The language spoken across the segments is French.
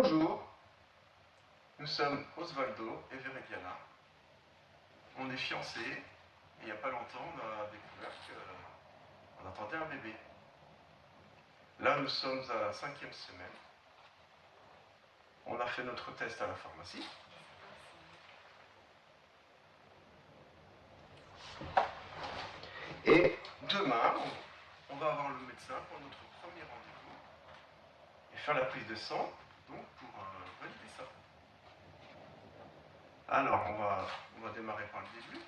Bonjour, nous sommes Osvaldo et Veridiana. On est fiancés et il n'y a pas longtemps on a découvert qu'on attendait un bébé. Là nous sommes à la 5e semaine. On a fait notre test à la pharmacie. Et demain, on va avoir le médecin pour notre premier rendez-vous et faire la prise de sang, donc pour valider ça. Alors, on va démarrer par le début.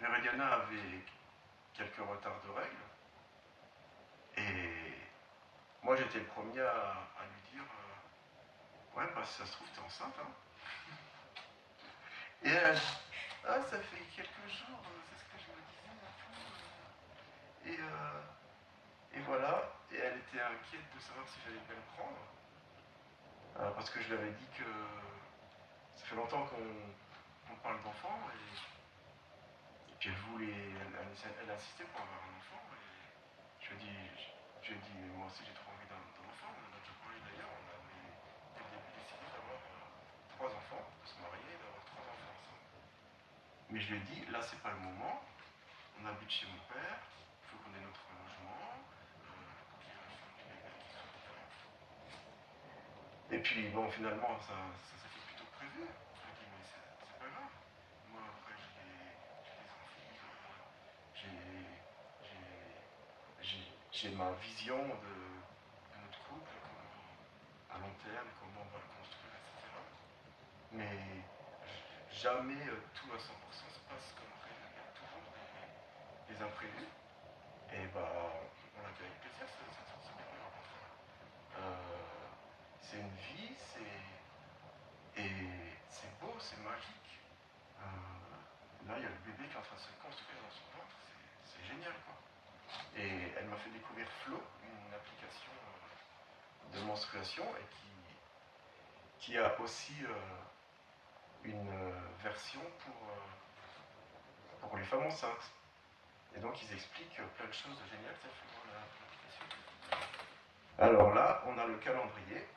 Veridiana avait quelques retards de règles. Et moi, j'étais le premier à lui dire ouais, bah, si ça se trouve, t'es enceinte. Hein. Et elle, ah, ça fait quelques jours, c'est ce que je me disais. Et voilà. Et elle était inquiète de savoir si j'allais bien le prendre. Parce que je lui avais dit que ça fait longtemps qu'on parle d'enfant. Et puis elle insistait pour avoir un enfant. Et je lui ai dit, moi aussi j'ai trop envie d'un enfant. On en a déjà parlé d'ailleurs. On avait dès le début décidé d'avoir 3 enfants, de se marier et d'avoir 3 enfants ensemble. Mais je lui ai dit, là c'est pas le moment. On habite chez mon père. Il faut qu'on ait notre logement. Et puis bon, finalement ça s'est fait plutôt que prévu. Je lui ai dit, mais c'est pas grave. Moi après j'ai ma vision de notre couple, à long terme, comment on va le construire, etc. Mais jamais tout à 100% se passe comme prévu. Il y a toujours des imprévus. Et bah, on l'accueille avec plaisir, ce bébé au contraire. C'est une vie, c'est beau, c'est magique. Là, il y a le bébé qui est en train de se construire dans son ventre, c'est génial quoi. Et elle m'a fait découvrir Flow, une application de menstruation et qui a aussi une version pour les femmes enceintes. Et donc ils expliquent plein de choses géniales dans l'application. Alors là, on a le calendrier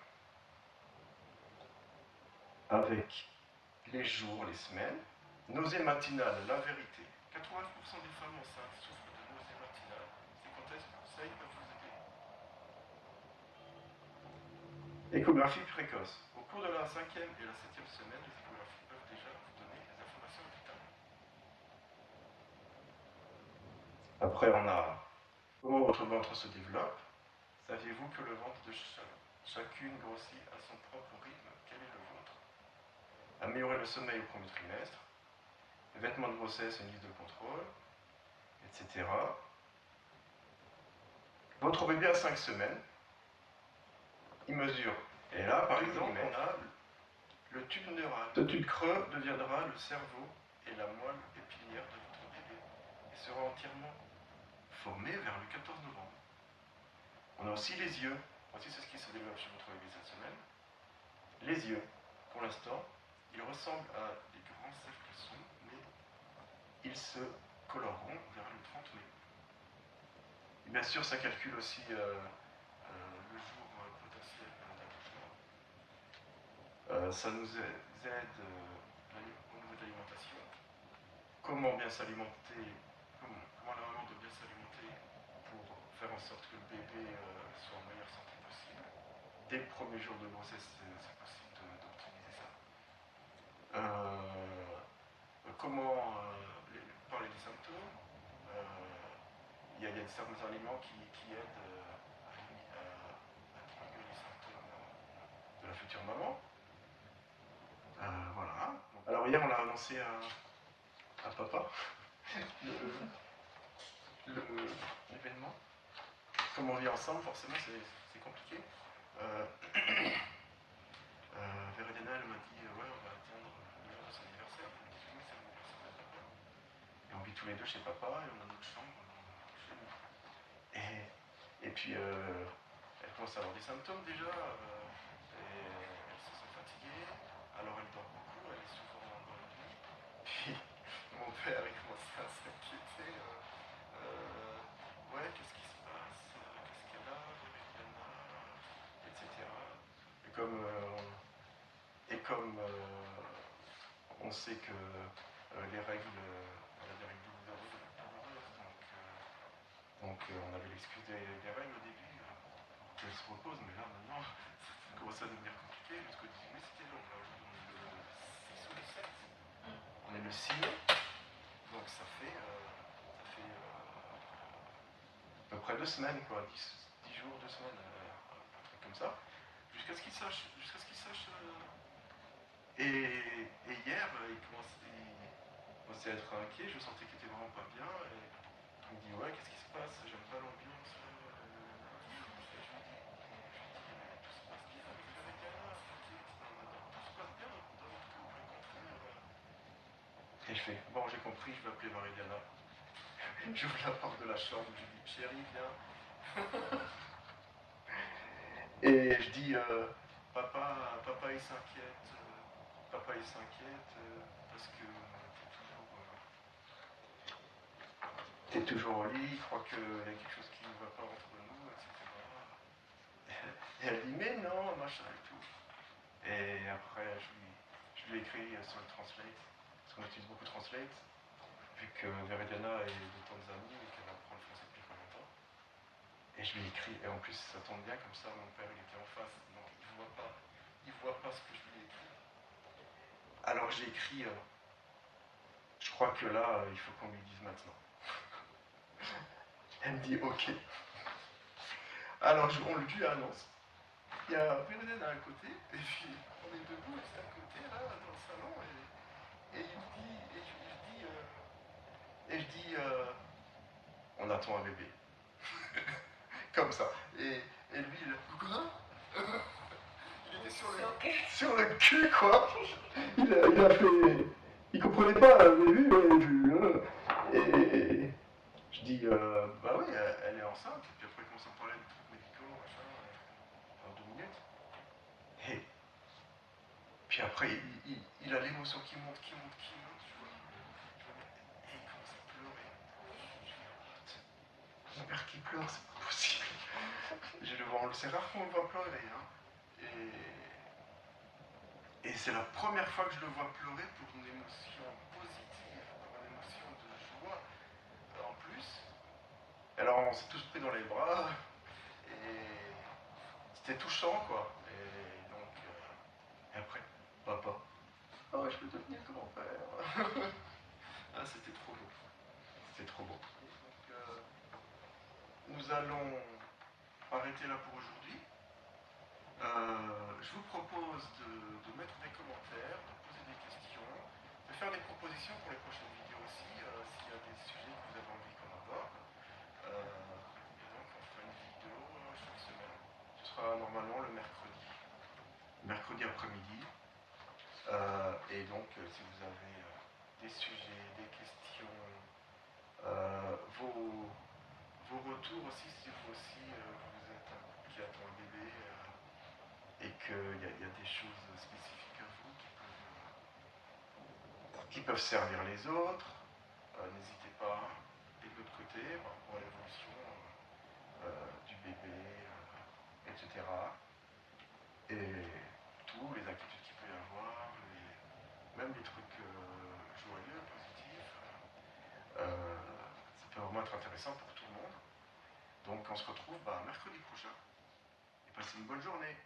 avec les jours, les semaines. Nausée matinale, la vérité. 80% des femmes enceintes souffrent de nausée matinale. C'est quand est-ce que ça peut vous aider? Échographie précoce. Au cours de la 5e et la 7e semaine, les échographies peuvent déjà vous donner des informations vitales. Après, on a comment votre ventre se développe. Saviez-vous que le ventre de chacune grossit à son propre rythme? Quel est le vôtre? Améliorer le sommeil au premier trimestre. Les vêtements de grossesse, une liste de contrôle, etc. Votre bébé a 5 semaines. Il mesure. Et là, par exemple, on a le tube neural. Ce tube creux deviendra le cerveau et la moelle épinière de votre bébé et sera entièrement formé vers le 14 novembre. On a aussi les yeux. Voici ce qui se développe chez votre bébé cette semaine. Les yeux, pour l'instant, ils ressemblent à des grands cercles sombres, mais ils se coloreront vers le 30 mai. Et bien sûr, ça calcule aussi le jour potentiel d'accouchement. Ça nous aide au niveau de l'alimentation. Comment bien s'alimenter, comment la maman doit bien s'alimenter pour faire en sorte que le bébé soit en meilleure santé possible. Dès le premier jour de grossesse, c'est possible d'optimiser ça. Comment parler des symptômes. Il y a certains aliments qui aident à diminuer les symptômes de la future maman. Voilà. Alors hier, on a annoncé à papa l'événement. Comme on vit ensemble, forcément, c'est compliqué. Veridiana, elle m'a dit ouais, on va attendre le jour de son anniversaire. Je me dis oui, c'est l'anniversaire de papa. Et on vit tous les deux chez papa et on a notre chambre chez nous. Et puis, elle commence à avoir des symptômes déjà. Et elle se sent fatiguée. Alors elle dort beaucoup, elle est souvent dans la nuit. Puis mon père il commence à s'inquiéter. Ouais, qu'est-ce qui se passe? Qu'est-ce qu'elle a? Veridiana, etc. Et sait que les règles, on a des règles douloureuses, donc on avait l'excuse des règles au début, pour qu'elles se reposent, mais là maintenant, ça commence à devenir compliqué, jusqu'au 18 c'était long, là aujourd'hui on est le 6 ou le 7, on est le 6 mai, donc ça fait à peu près 2 semaines, quoi, 10 jours, 2 semaines, un truc comme ça, jusqu'à ce qu'il sache, et hier, il commençait à être inquiet, je sentais qu'il était vraiment pas bien, et il me dit ouais, qu'est-ce qui se passe, j'aime pas l'ambiance, et je lui dis, tout se passe bien, avec Anna, tout se passe bien, on donne tout, au contraire. Et je fais, bon j'ai compris, je vais appeler Maridiana. J'ouvre la porte de la chambre, je lui dis, chérie, viens. Et je dis, papa il s'inquiète, parce que t'es toujours au lit, il croit qu'il y a quelque chose qui ne va pas entre nous, etc. Et elle dit, mais non, machin et tout. Et après, je lui écris sur le Translate, parce qu'on utilise beaucoup Translate, vu que Veridiana est de Tanzanie et qu'elle apprend le français depuis pas longtemps. Et je lui écris, et en plus ça tombe bien, comme ça mon père il était en face, donc il voit pas ce que je lui ai écrit. Alors j'ai écrit, je crois que là, il faut qu'on lui dise maintenant. Elle me dit ok. Alors on lui annonce. Il y a Veridiana à côté, et puis on est debout juste à côté, là, dans le salon, et je dis, on attend un bébé. Comme ça. Et lui, quoi il était sur le cul, quoi. Il a fait. Il comprenait pas, vous avez vu, et je dis, bah oui, elle est enceinte. Et puis après, il commence à me parler de trucs médicaux, machin, en 2 minutes. Et puis après, il a l'émotion qui monte, tu vois. Et il commence à pleurer. Mon père qui pleure, c'est pas possible. C'est rare qu'on le voit pleurer, hein. Et c'est la première fois que je le vois pleurer pour une émotion positive, pour une émotion de joie en plus. Alors on s'est tous pris dans les bras et c'était touchant quoi. Et donc, et après, papa, oh je peux devenir grand-père. Ah c'était trop beau, c'était trop beau. Donc nous allons arrêter là pour aujourd'hui. Je vous propose de mettre des commentaires, de poser des questions, de faire des propositions pour les prochaines vidéos aussi, s'il y a des sujets que vous avez envie qu'on aborde. Et donc on fera une vidéo chaque semaine. Ce sera normalement le mercredi après-midi. Et donc si vous avez des sujets, des questions, vos retours aussi, si vous aussi vous êtes un couple qui attend un bébé et qu'il y a des choses spécifiques à vous qui peuvent servir les autres, n'hésitez pas. Et de l'autre côté, par rapport à l'évolution du bébé, etc. Et tous les inquiétudes qu'il peut y avoir, même les trucs joyeux, positifs, ça peut vraiment être intéressant pour tout le monde. Donc on se retrouve mercredi prochain. Et passez une bonne journée.